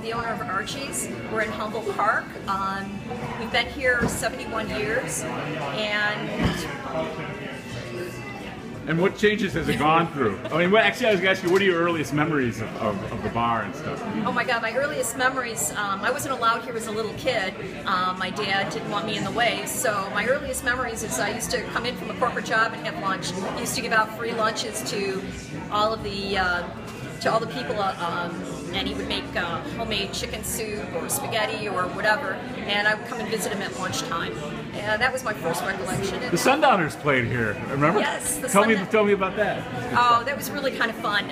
the owner of Archie's. We're in Humboldt Park. We've been here 71 years, And what changes has it gone through? I mean, actually, I was going to ask you, what are your earliest memories of the bar and stuff? Oh my God, my earliest memories, I wasn't allowed here as a little kid. My dad didn't want me in the way, so my earliest memories is I used to come in from a corporate job and have lunch. I used to give out free lunches to all of the people, and he would make homemade chicken soup or spaghetti or whatever, and I would come and visit him at lunchtime. And that was my first recollection. The Sundowners played here, remember? Yes. Tell me about that. Oh, that was really kind of fun.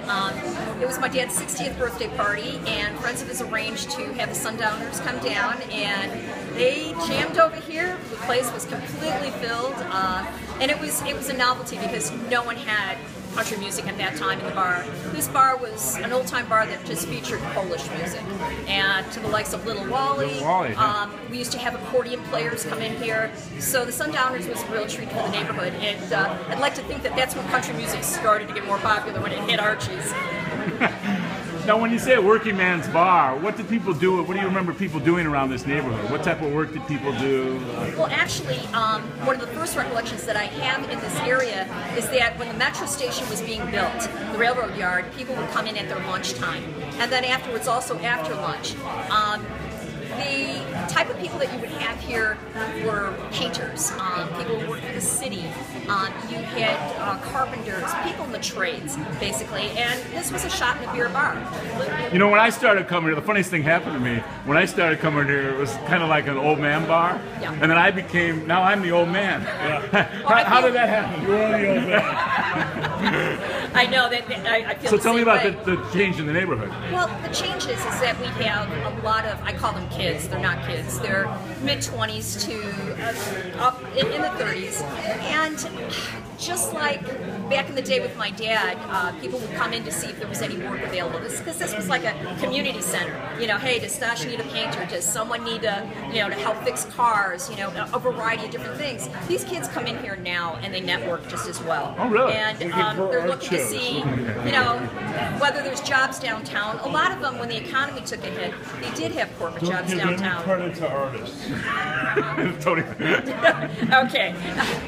It was my dad's 60th birthday party, and friends of his arranged to have the Sundowners come down, and they jammed over here. The place was completely filled, and it was a novelty because no one had country music at that time in the bar. This bar was an old-time bar that just featured Polish music, and to the likes of Little Wally. We used to have accordion players come in here, so the Sundowners was a real treat for the neighborhood, and I'd like to think that that's when country music started to get more popular, when it hit Archie's. Now, when you say a working man's bar, what did people do? What do you remember people doing around this neighborhood? What type of work did people do? Well, actually, one of the first recollections that I have in this area is that when the metro station was being built, the railroad yard, people would come in at their lunchtime, and then afterwards, also after lunch. The type of people that you would have here were painters, people who worked for the city. You had carpenters, people in the trades, basically, and this was a shot in a beer bar. You know, when I started coming here, the funniest thing happened to me. When I started coming here, it was kind of like an old man bar, and then now I'm the old man. Yeah. How did that happen? You're the old man. I know that. I feel so the tell me same about way. the change in the neighborhood. Well, the change is that we have a lot of, I call them kids, they're not kids, they're mid-20s to up in the 30s, and just like back in the day with my dad, people would come in to see if there was any work available, because this was like a community center. You know, hey, does Stash need a painter? Does someone need to help fix cars? You know, a variety of different things. These kids come in here now and they network just as well. Oh, really? And they're looking to see, whether there's jobs downtown. A lot of them, when the economy took a hit, they did have corporate jobs downtown. Credit to artists. Totally. Okay.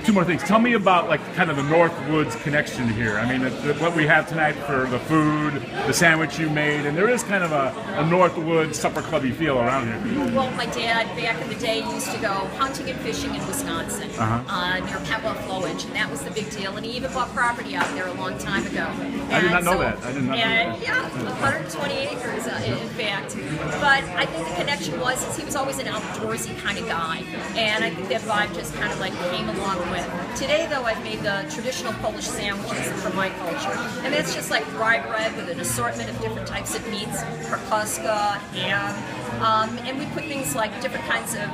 Two more things. Tell me about kind of the Northwoods connection here. I mean, what we have tonight for the food, the sandwich you made, and there is kind of a Northwoods supper clubby feel around here. Well, my dad back in the day used to go hunting and fishing in Wisconsin near Pentwell Flowage, and that was the big deal. And he even bought property out there a long time ago. I did not know that. I did not know that. Yeah, 120 acres in fact. But I think the connection is he was always an outdoorsy kind of guy, and I think that vibe just kind of came along with. Today, though, I've made the traditional Polish sandwiches from my culture, and that's just like rye bread with an assortment of different types of meats, karkuska, ham, and we put things like different kinds of,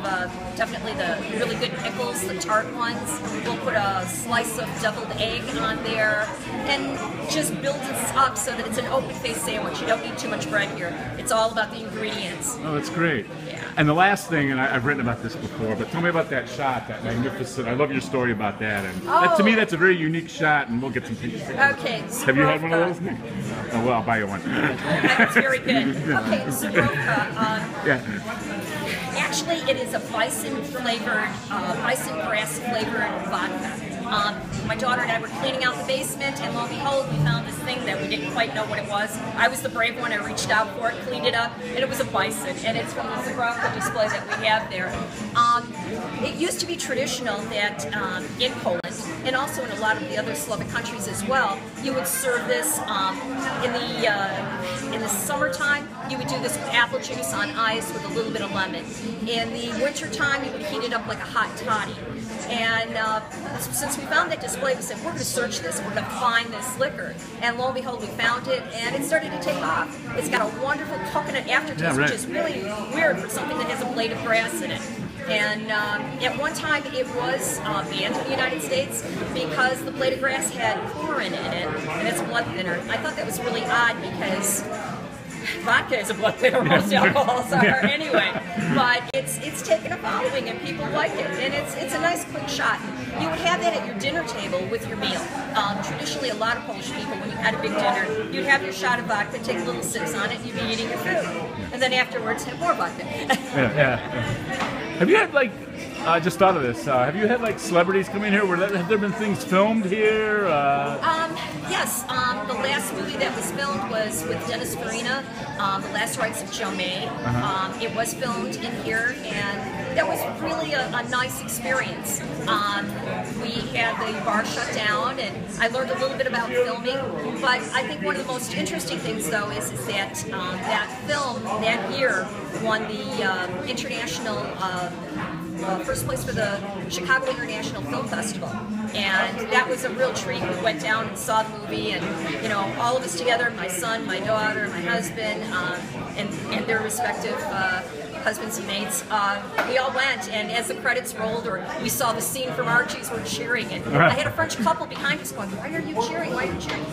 definitely the really good pickles, the tart ones. We'll put a slice of deviled egg on there, and just build it up so that it's an open-faced sandwich. You don't need too much bread here. It's all about the ingredients. Oh, that's great. Yeah. And the last thing, and I've written about this before, but tell me about that shot, that magnificent. I love your story about that. And to me, that's a very unique shot, and we'll get some pictures. Okay. Have you had one of those? Oh, well, I'll buy you one. That's very good. Okay, Zubrovka. Actually, it is a bison-flavored, bison grass-flavored vodka. My daughter and I were cleaning out the basement, and lo and behold, we found this thing that we didn't quite know what it was. I was the brave one. I reached out for it, cleaned it up, and it was a bison. And it's from the Zubrovka display that we have there. It used to be traditional that in Poland, and also in a lot of the other Slavic countries as well, you would serve this in the summertime. You would do this with apple juice on ice with a little bit of lemon. In the wintertime, you would heat it up like a hot toddy. And since we found that display, we said, we're going to search this, and we're going to find this liquor. And lo and behold, we found it, and it started to take off. It's got a wonderful coconut aftertaste, which is really weird for something that has a blade of grass in it. And at one time, it was banned in the United States because the blade of grass had chlorine in it, and it's a blood thinner. I thought that was really odd because vodka is a blood thinner. Most alcohols are anyway. But it's taken a following, and people like it. And it's a nice quick shot. You would have that at your dinner table with your meal. Traditionally, a lot of Polish people, when you had a big dinner, you'd have your shot of vodka, take little sips on it, and you'd be eating your food. And then afterwards, have more vodka. Yeah. Have you had like? I just thought of this. Have you had like celebrities come in here? Have there been things filmed here? Yes. The last movie that was filmed was with Dennis Farina, The Last Rites of Joe May. It was filmed in here, and that was really a nice experience. We had the bar shut down, and I learned a little bit about filming. But I think one of the most interesting things, though, is that that film that year won the international. First place for the Chicago International Film Festival, and that was a real treat. We went down and saw the movie, and all of us together, my son, my daughter, my husband, and their respective husbands and mates, we all went, and as the credits rolled, or we saw the scene from Archie's, we're cheering, and I had a French couple behind us going, "Why are you cheering? Why are you cheering?"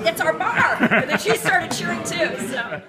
"It's our bar," and then she started cheering too. So.